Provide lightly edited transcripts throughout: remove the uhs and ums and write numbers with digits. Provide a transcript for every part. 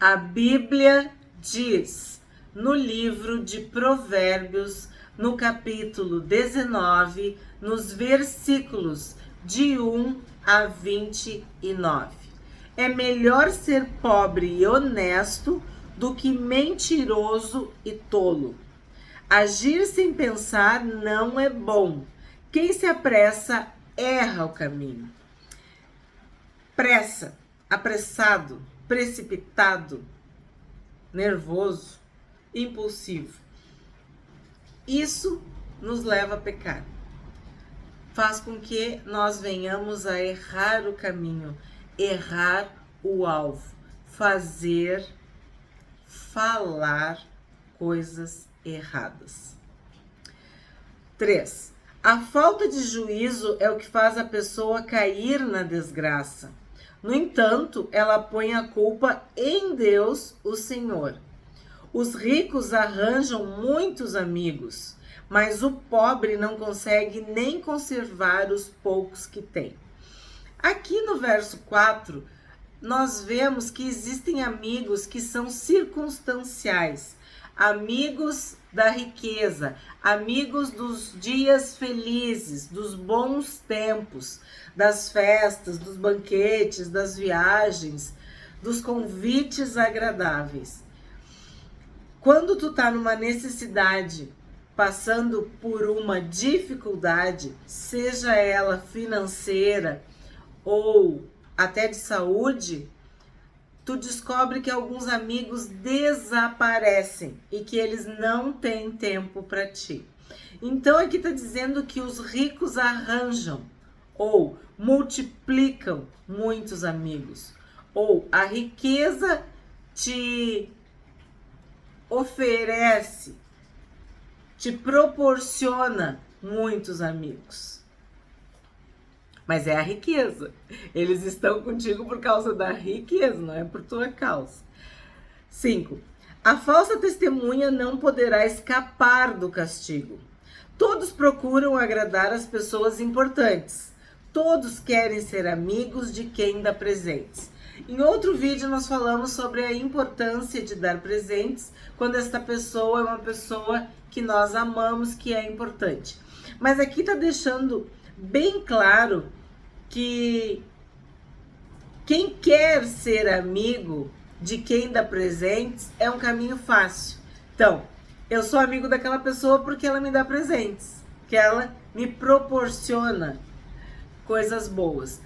A Bíblia diz no livro de Provérbios, no capítulo 19, nos versículos de 1 a 29. É melhor ser pobre e honesto do que mentiroso e tolo. Agir sem pensar não é bom. Quem se apressa erra o caminho. Pressa, apressado, precipitado, nervoso, impulsivo. Isso nos leva a pecar. Faz com que nós venhamos a errar o caminho, errar o alvo, falar coisas erradas. 3. A falta de juízo é o que faz a pessoa cair na desgraça. No entanto, ela põe a culpa em Deus, o Senhor. Os ricos arranjam muitos amigos, mas o pobre não consegue nem conservar os poucos que tem. Aqui no verso 4, nós vemos que existem amigos que são circunstanciais, amigos da riqueza, amigos dos dias felizes, dos bons tempos, das festas, dos banquetes, das viagens, dos convites agradáveis. Quando tu tá numa necessidade, passando por uma dificuldade, seja ela financeira ou até de saúde, tu descobre que alguns amigos desaparecem e que eles não têm tempo para ti. Então aqui tá dizendo que os ricos arranjam ou multiplicam muitos amigos, ou a riqueza te oferece, te proporciona muitos amigos. Mas é a riqueza. Eles estão contigo por causa da riqueza, não é por tua causa. 5. A falsa testemunha não poderá escapar do castigo. Todos procuram agradar as pessoas importantes. Todos querem ser amigos de quem dá presentes. Em outro vídeo nós falamos sobre a importância de dar presentes quando esta pessoa é uma pessoa que nós amamos, que é importante. Mas aqui está deixando bem claro que quem quer ser amigo de quem dá presentes é um caminho fácil. Então, eu sou amigo daquela pessoa porque ela me dá presentes, que ela me proporciona coisas boas.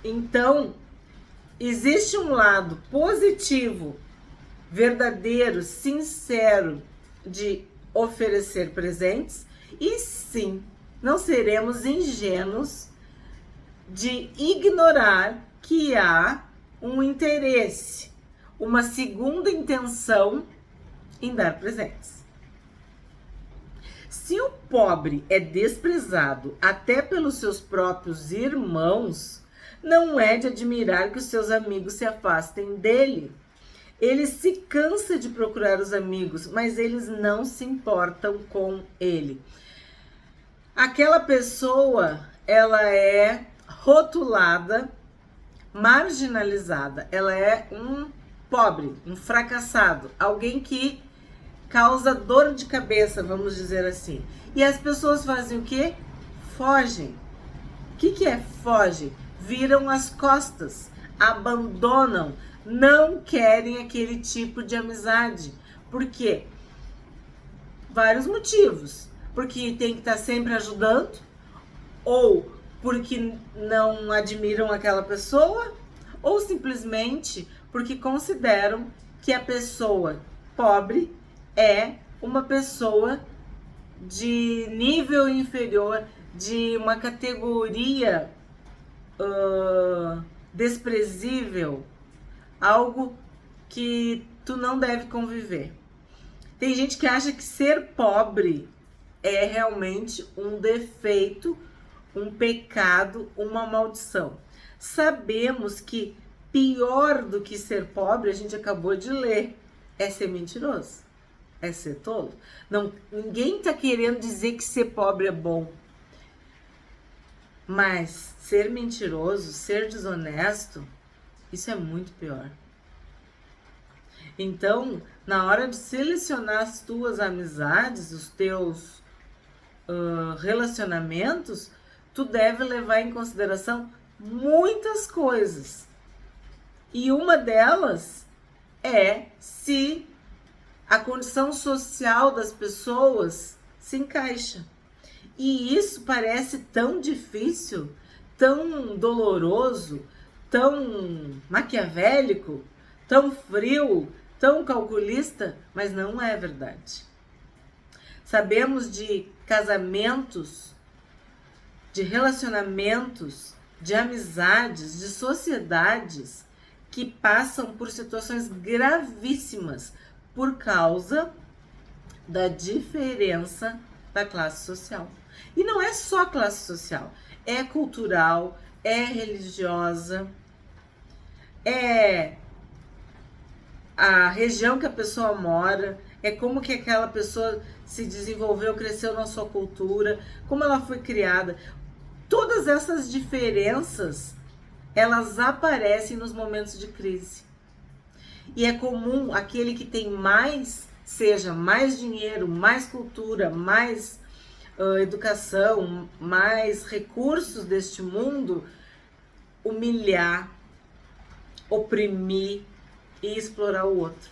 Então, existe um lado positivo, verdadeiro, sincero de oferecer presentes e sim, não seremos ingênuos de ignorar que há um interesse, uma segunda intenção em dar presentes. Se o pobre é desprezado até pelos seus próprios irmãos, não é de admirar que os seus amigos se afastem dele. Ele se cansa de procurar os amigos, mas eles não se importam com ele. Aquela pessoa, ela é rotulada, marginalizada. Ela é um pobre, um fracassado, alguém que causa dor de cabeça, vamos dizer assim. E as pessoas fazem o quê? Fogem. O que é fogem? Viram as costas, abandonam, não querem aquele tipo de amizade. Por quê? Vários motivos. Porque tem que estar sempre ajudando, ou porque não admiram aquela pessoa, ou simplesmente porque consideram que a pessoa pobre é uma pessoa de nível inferior, de uma categoria desprezível, algo que tu não deve conviver. Tem gente que acha que ser pobre é realmente um defeito, um pecado, uma maldição. Sabemos que pior do que ser pobre, a gente acabou de ler, é ser mentiroso, é ser tolo. Não, ninguém está querendo dizer que ser pobre é bom. Mas ser mentiroso, ser desonesto, isso é muito pior. Então, na hora de selecionar as tuas amizades, os teus relacionamentos, tu deve levar em consideração muitas coisas. E uma delas é se a condição social das pessoas se encaixa. E isso parece tão difícil, tão doloroso, tão maquiavélico, tão frio, tão calculista, mas não é verdade. Sabemos de casamentos, de relacionamentos, de amizades, de sociedades que passam por situações gravíssimas por causa da diferença da classe social. E não é só classe social, é cultural, é religiosa, é a região que a pessoa mora, é como que aquela pessoa se desenvolveu, cresceu na sua cultura, como ela foi criada. Todas essas diferenças, elas aparecem nos momentos de crise. E é comum aquele que tem mais, seja mais dinheiro, mais cultura, mais educação, mais recursos deste mundo, humilhar, oprimir e explorar o outro.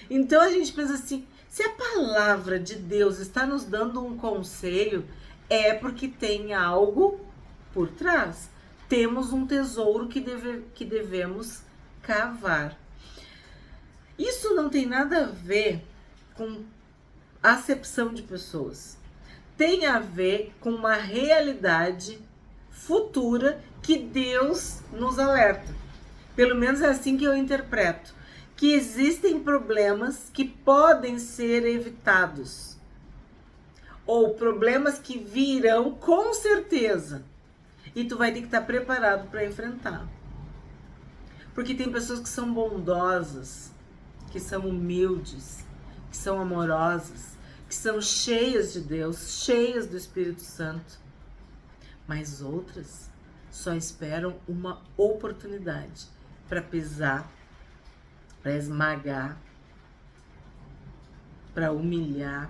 Então a gente pensa assim, se a palavra de Deus está nos dando um conselho, é porque tem algo por trás. Temos um tesouro que devemos cavar. Isso não tem nada a ver com acepção de pessoas. Tem a ver com uma realidade futura que Deus nos alerta. Pelo menos é assim que eu interpreto. Que existem problemas que podem ser evitados. Ou problemas que virão com certeza. E tu vai ter que estar preparado para enfrentar. Porque tem pessoas que são bondosas, que são humildes, que são amorosas, que são cheias de Deus, cheias do Espírito Santo. Mas outras só esperam uma oportunidade para pisar, para esmagar, para humilhar,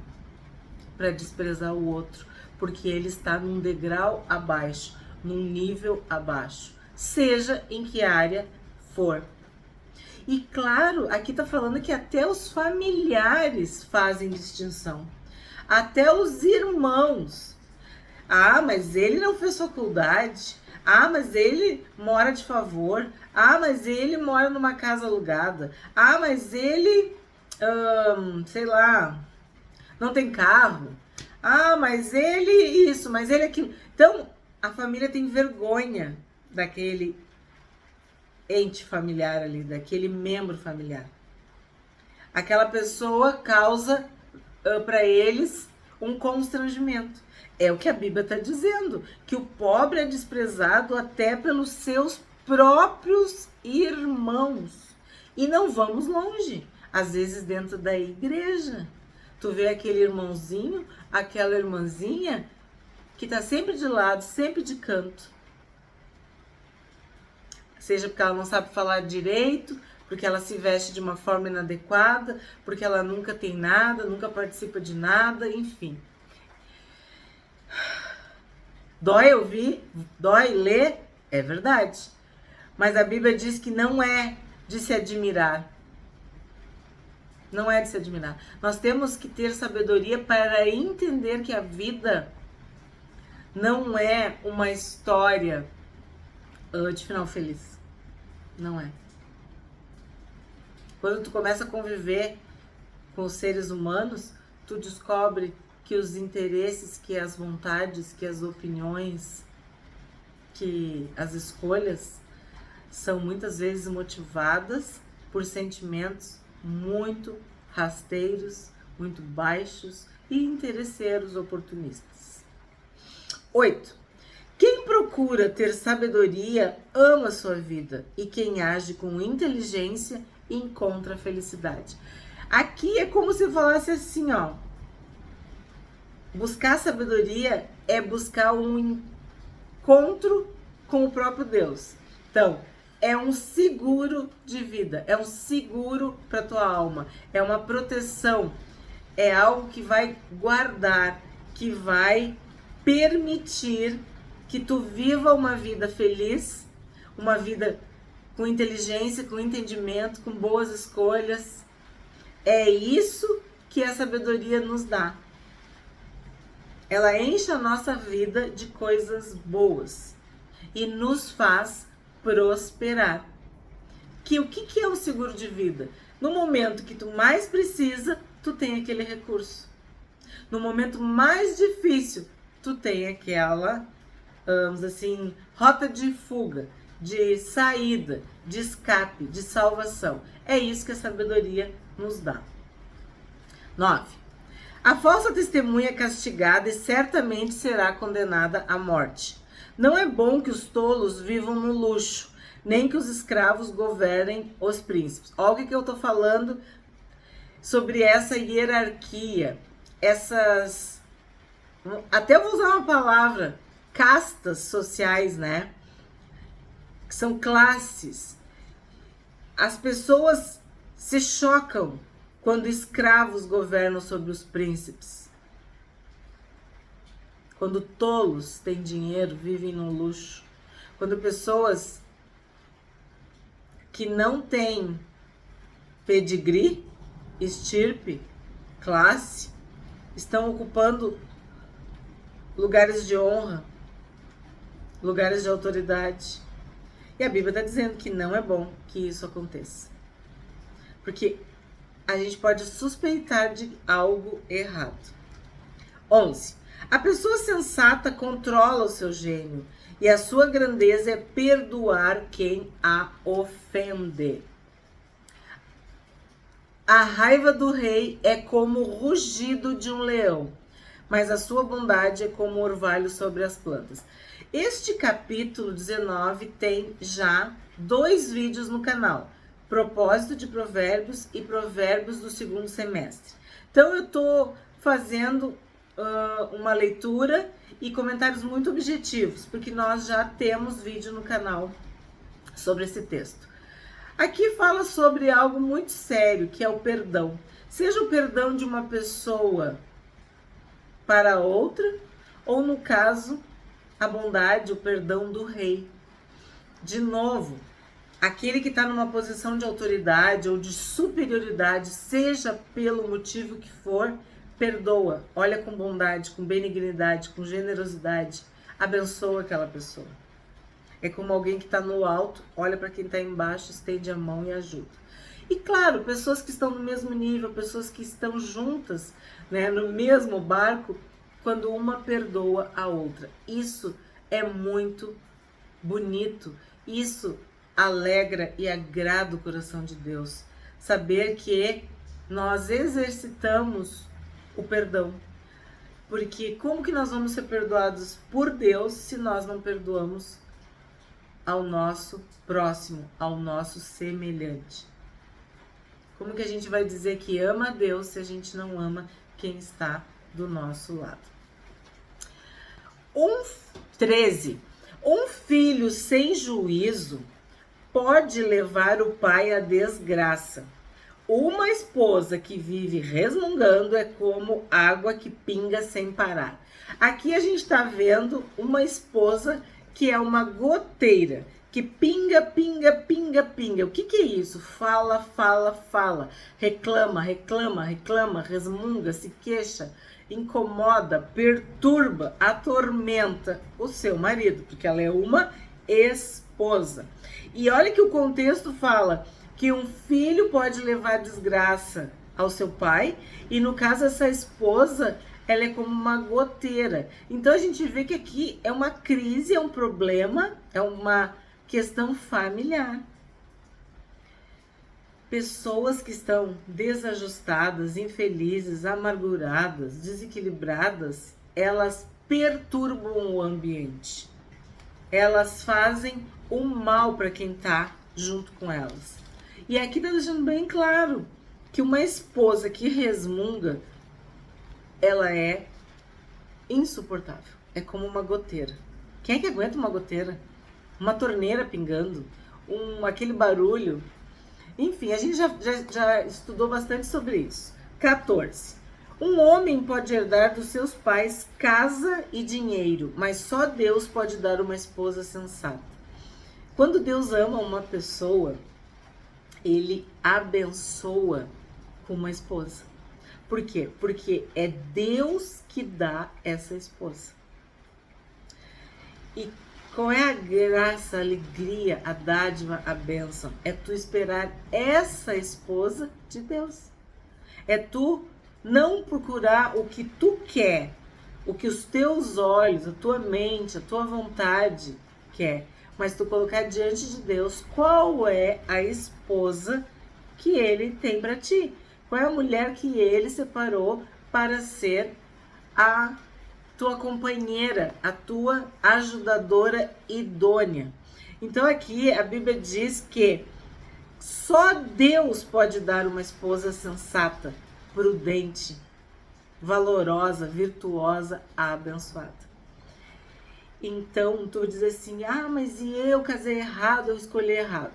para desprezar o outro, porque ele está num degrau abaixo, num nível abaixo, seja em que área for. E claro, aqui tá falando que até os familiares fazem distinção, até os irmãos. Ah, mas ele não fez faculdade. Ah, mas ele mora de favor. Ah, mas ele mora numa casa alugada. Ah, mas ele, sei lá, não tem carro. Ah, mas ele isso, mas ele aquilo. Então, a família tem vergonha daquele ente familiar ali, daquele membro familiar. Aquela pessoa causa para eles um constrangimento. É o que a Bíblia está dizendo, que o pobre é desprezado até pelos seus próprios irmãos. E não vamos longe, às vezes dentro da igreja. Tu vê aquele irmãozinho, aquela irmãzinha que está sempre de lado, sempre de canto. Seja porque ela não sabe falar direito, porque ela se veste de uma forma inadequada, porque ela nunca tem nada, nunca participa de nada, enfim. Dói ouvir, dói ler, é verdade. Mas a Bíblia diz que não é de se admirar. Não é de se admirar. Nós temos que ter sabedoria para entender que a vida não é uma história de final feliz. Não é. Quando tu começa a conviver com os seres humanos, tu descobre que os interesses, que as vontades, que as opiniões, que as escolhas são muitas vezes motivadas por sentimentos muito rasteiros, muito baixos e interesseiros oportunistas. 8. Quem procura ter sabedoria ama sua vida e quem age com inteligência encontra felicidade. Aqui é como se falasse assim, ó. Buscar sabedoria é buscar um encontro com o próprio Deus. Então, é um seguro de vida, é um seguro para tua alma, é uma proteção, é algo que vai guardar, que vai permitir que tu viva uma vida feliz, uma vida com inteligência, com entendimento, com boas escolhas. É isso que a sabedoria nos dá. Ela enche a nossa vida de coisas boas e nos faz prosperar. O que é o seguro de vida? No momento que tu mais precisa, tu tem aquele recurso. No momento mais difícil, tu tem aquela, vamos assim, rota de fuga, de saída, de escape, de salvação. É isso que a sabedoria nos dá. 9. A falsa testemunha é castigada e certamente será condenada à morte. Não é bom que os tolos vivam no luxo, nem que os escravos governem os príncipes. Olha o que eu estou falando sobre essa hierarquia, essas... Até eu vou usar uma palavra, castas sociais, né? Que são classes. As pessoas se chocam quando escravos governam sobre os príncipes. Quando tolos têm dinheiro, vivem no luxo. Quando pessoas que não têm pedigree, estirpe, classe, estão ocupando lugares de honra, lugares de autoridade. E a Bíblia está dizendo que não é bom que isso aconteça. Porque a gente pode suspeitar de algo errado. 11. A pessoa sensata controla o seu gênio e a sua grandeza é perdoar quem a ofende. A raiva do rei é como o rugido de um leão, mas a sua bondade é como o orvalho sobre as plantas. Este capítulo 19 tem já 2 vídeos no canal. Propósito de provérbios e provérbios do segundo semestre. Então eu tô fazendo uma leitura e comentários muito objetivos, porque nós já temos vídeo no canal sobre esse texto. Aqui fala sobre algo muito sério, que é o perdão. Seja o perdão de uma pessoa para outra, ou no caso, a bondade, o perdão do rei. De novo, aquele que está numa posição de autoridade ou de superioridade, seja pelo motivo que for, perdoa, olha com bondade, com benignidade, com generosidade, abençoa aquela pessoa. É como alguém que está no alto, olha para quem está embaixo, estende a mão e ajuda. E claro, pessoas que estão no mesmo nível, pessoas que estão juntas, né, no mesmo barco, quando uma perdoa a outra. Isso é muito bonito, isso alegra e agrada o coração de Deus. Saber que nós exercitamos o perdão. Porque como que nós vamos ser perdoados por Deus se nós não perdoamos ao nosso próximo, ao nosso semelhante? Como que a gente vai dizer que ama a Deus se a gente não ama quem está do nosso lado? 13. Um filho sem juízo pode levar o pai à desgraça. Uma esposa que vive resmungando é como água que pinga sem parar. Aqui a gente está vendo uma esposa que é uma goteira, que pinga, pinga, pinga, pinga. O que é isso? Fala, fala, fala. Reclama, reclama, reclama, resmunga, se queixa, incomoda, perturba, atormenta o seu marido, porque ela é uma esposa. E olha que o contexto fala que um filho pode levar desgraça ao seu pai, e no caso essa esposa, ela é como uma goteira. Então a gente vê que aqui é uma crise, é um problema, é uma questão familiar. Pessoas que estão desajustadas, infelizes, amarguradas, desequilibradas, elas perturbam o ambiente. Elas fazem o mal para quem está junto com elas. E aqui está deixando bem claro que uma esposa que resmunga, ela é insuportável. É como uma goteira. Quem é que aguenta uma goteira? Uma torneira pingando? aquele barulho. Enfim, a gente já estudou bastante sobre isso. 14. Um homem pode herdar dos seus pais casa e dinheiro, mas só Deus pode dar uma esposa sensata. Quando Deus ama uma pessoa, ele abençoa com uma esposa. Por quê? Porque é Deus que dá essa esposa. E qual é a graça, a alegria, a dádiva, a bênção? É tu esperar essa esposa de Deus. É tu não procurar o que tu quer, o que os teus olhos, a tua mente, a tua vontade quer, mas tu colocar diante de Deus qual é a esposa que ele tem para ti. Qual é a mulher que ele separou para ser a tua companheira, a tua ajudadora idônea. Então aqui a Bíblia diz que só Deus pode dar uma esposa sensata, prudente, valorosa, virtuosa, abençoada. Então tu diz assim, mas e eu casei errado, eu escolhi errado.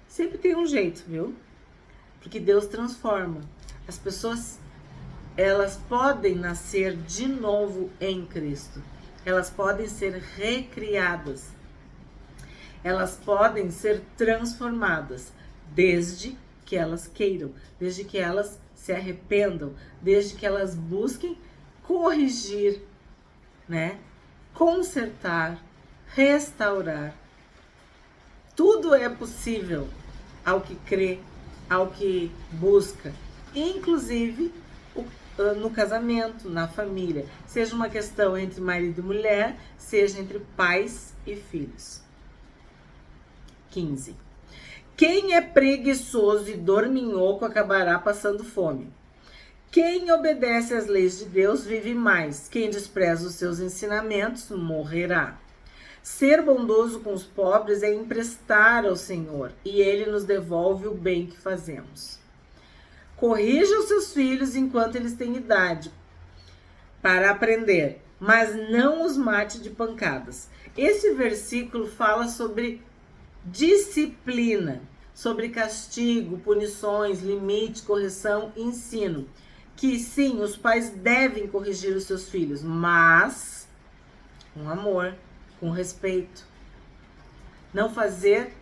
Sempre tem um jeito, viu? Porque Deus transforma. As pessoas, elas podem nascer de novo em Cristo. Elas podem ser recriadas. Elas podem ser transformadas, desde que elas queiram, desde que elas se arrependam, desde que elas busquem corrigir, né? Consertar, restaurar. Tudo é possível ao que crê, ao que busca, inclusive no casamento, na família, seja uma questão entre marido e mulher, seja entre pais e filhos. 15. Quem é preguiçoso e dorminhoco acabará passando fome. Quem obedece às leis de Deus vive mais. Quem despreza os seus ensinamentos morrerá. Ser bondoso com os pobres é emprestar ao Senhor, e Ele nos devolve o bem que fazemos. Corrija os seus filhos enquanto eles têm idade para aprender, mas não os mate de pancadas. Esse versículo fala sobre disciplina, sobre castigo, punições, limite, correção e ensino. Que sim, os pais devem corrigir os seus filhos, mas com amor, com respeito. Não fazer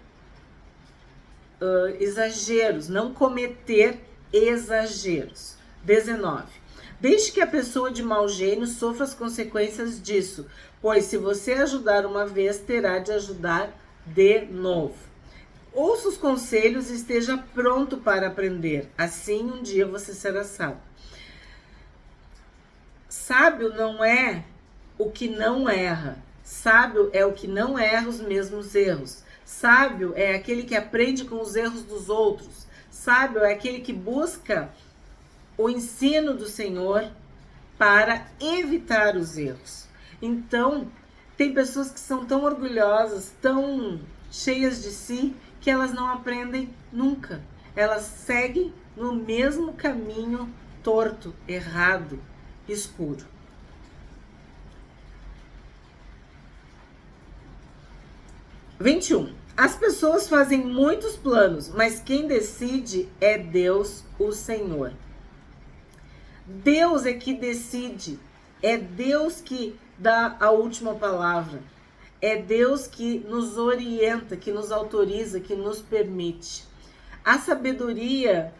exageros, não cometer exageros. 19. Deixe que a pessoa de mau gênio sofra as consequências disso, pois se você ajudar uma vez, terá de ajudar de novo. Ouça os conselhos e esteja pronto para aprender. Assim, um dia você será sábio. Sábio não é o que não erra. Sábio é o que não erra os mesmos erros. Sábio é aquele que aprende com os erros dos outros. Sábio é aquele que busca o ensino do Senhor para evitar os erros. Então, tem pessoas que são tão orgulhosas, tão cheias de si, que elas não aprendem nunca. Elas seguem no mesmo caminho torto, errado, escuro. – 21. As pessoas fazem muitos planos, mas quem decide é Deus, o Senhor. Deus é que decide. É Deus que dá a última palavra. É Deus que nos orienta, que nos autoriza, que nos permite. A sabedoria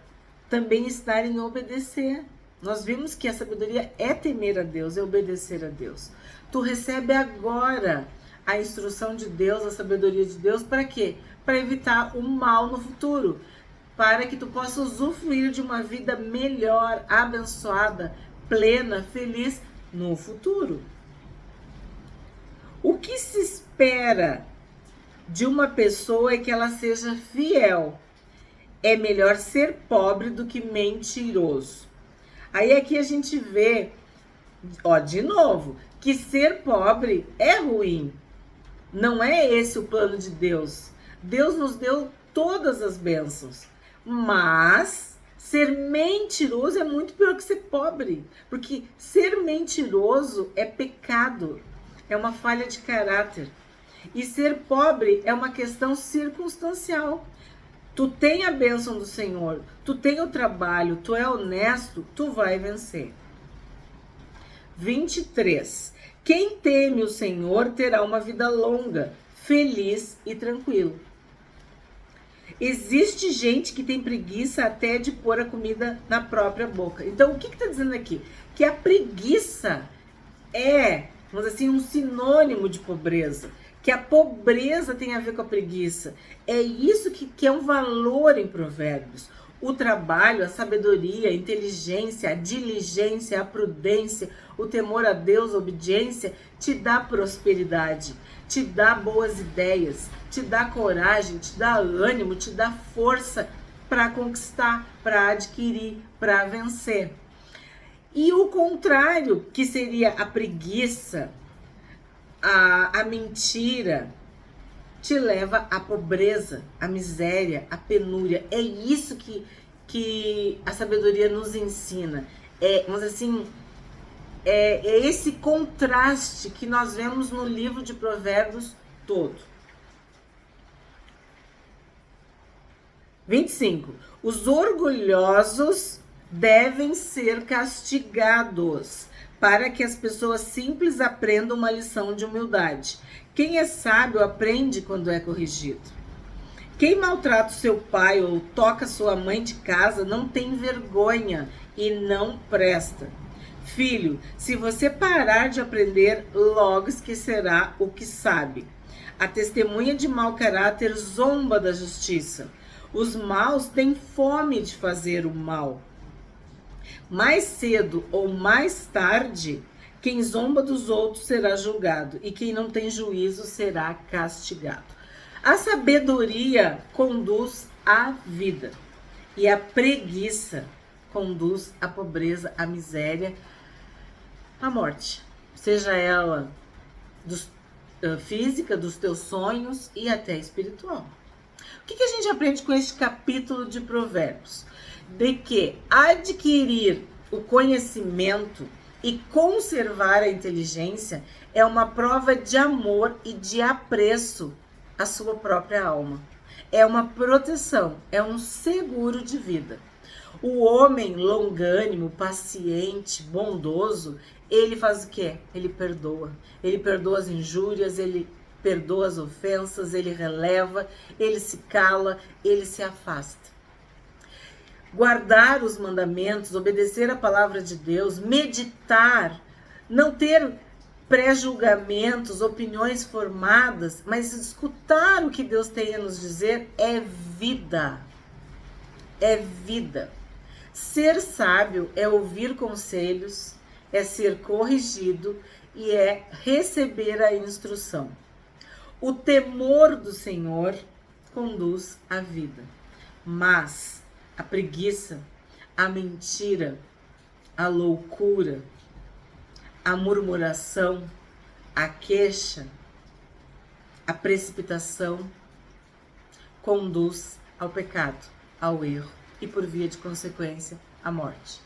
também está em obedecer. Nós vimos que a sabedoria é temer a Deus, é obedecer a Deus. Tu recebe agora a instrução de Deus, a sabedoria de Deus, para quê? Para evitar o mal no futuro, para que tu possa usufruir de uma vida melhor, abençoada, plena, feliz no futuro. O que se espera de uma pessoa é que ela seja fiel. É melhor ser pobre do que mentiroso. Aí aqui a gente vê, de novo, que ser pobre é ruim. Não é esse o plano de Deus. Deus nos deu todas as bênçãos. Mas ser mentiroso é muito pior que ser pobre. Porque ser mentiroso é pecado. É uma falha de caráter. E ser pobre é uma questão circunstancial. Tu tem a bênção do Senhor, tu tem o trabalho, tu é honesto, tu vai vencer. 23. Quem teme o Senhor terá uma vida longa, feliz e tranquila. Existe gente que tem preguiça até de pôr a comida na própria boca. Então, o que está dizendo aqui? Que a preguiça é, vamos dizer assim, um sinônimo de pobreza. Que a pobreza tem a ver com a preguiça. É isso que é um valor em Provérbios. O trabalho, a sabedoria, a inteligência, a diligência, a prudência, o temor a Deus, a obediência, te dá prosperidade, te dá boas ideias, te dá coragem, te dá ânimo, te dá força para conquistar, para adquirir, para vencer. E o contrário, que seria a preguiça, a mentira, te leva à pobreza, à miséria, à penúria. É isso que a sabedoria nos ensina. Vamos dizer assim, é esse contraste que nós vemos no livro de Provérbios todo. 25. Os orgulhosos devem ser castigados, para que as pessoas simples aprendam uma lição de humildade. Quem é sábio aprende quando é corrigido. Quem maltrata o seu pai ou toca sua mãe de casa não tem vergonha e não presta. Filho, se você parar de aprender, logo esquecerá o que sabe. A testemunha de mau caráter zomba da justiça. Os maus têm fome de fazer o mal. Mais cedo ou mais tarde, quem zomba dos outros será julgado, e quem não tem juízo será castigado. A sabedoria conduz à vida, e a preguiça conduz à pobreza, à miséria, à morte. Seja ela física, dos teus sonhos e até espiritual. O que a gente aprende com este capítulo de Provérbios? De que adquirir o conhecimento e conservar a inteligência é uma prova de amor e de apreço à sua própria alma. É uma proteção, é um seguro de vida. O homem longânimo, paciente, bondoso, ele faz o quê? Ele perdoa. Ele perdoa as injúrias, ele perdoa as ofensas, ele releva, ele se cala, ele se afasta. Guardar os mandamentos, obedecer a palavra de Deus, meditar, não ter pré-julgamentos, opiniões formadas, mas escutar o que Deus tem a nos dizer é vida. É vida. Ser sábio é ouvir conselhos, é ser corrigido e é receber a instrução. O temor do Senhor conduz à vida, mas a preguiça, a mentira, a loucura, a murmuração, a queixa, a precipitação conduz ao pecado, ao erro e, por via de consequência, à morte.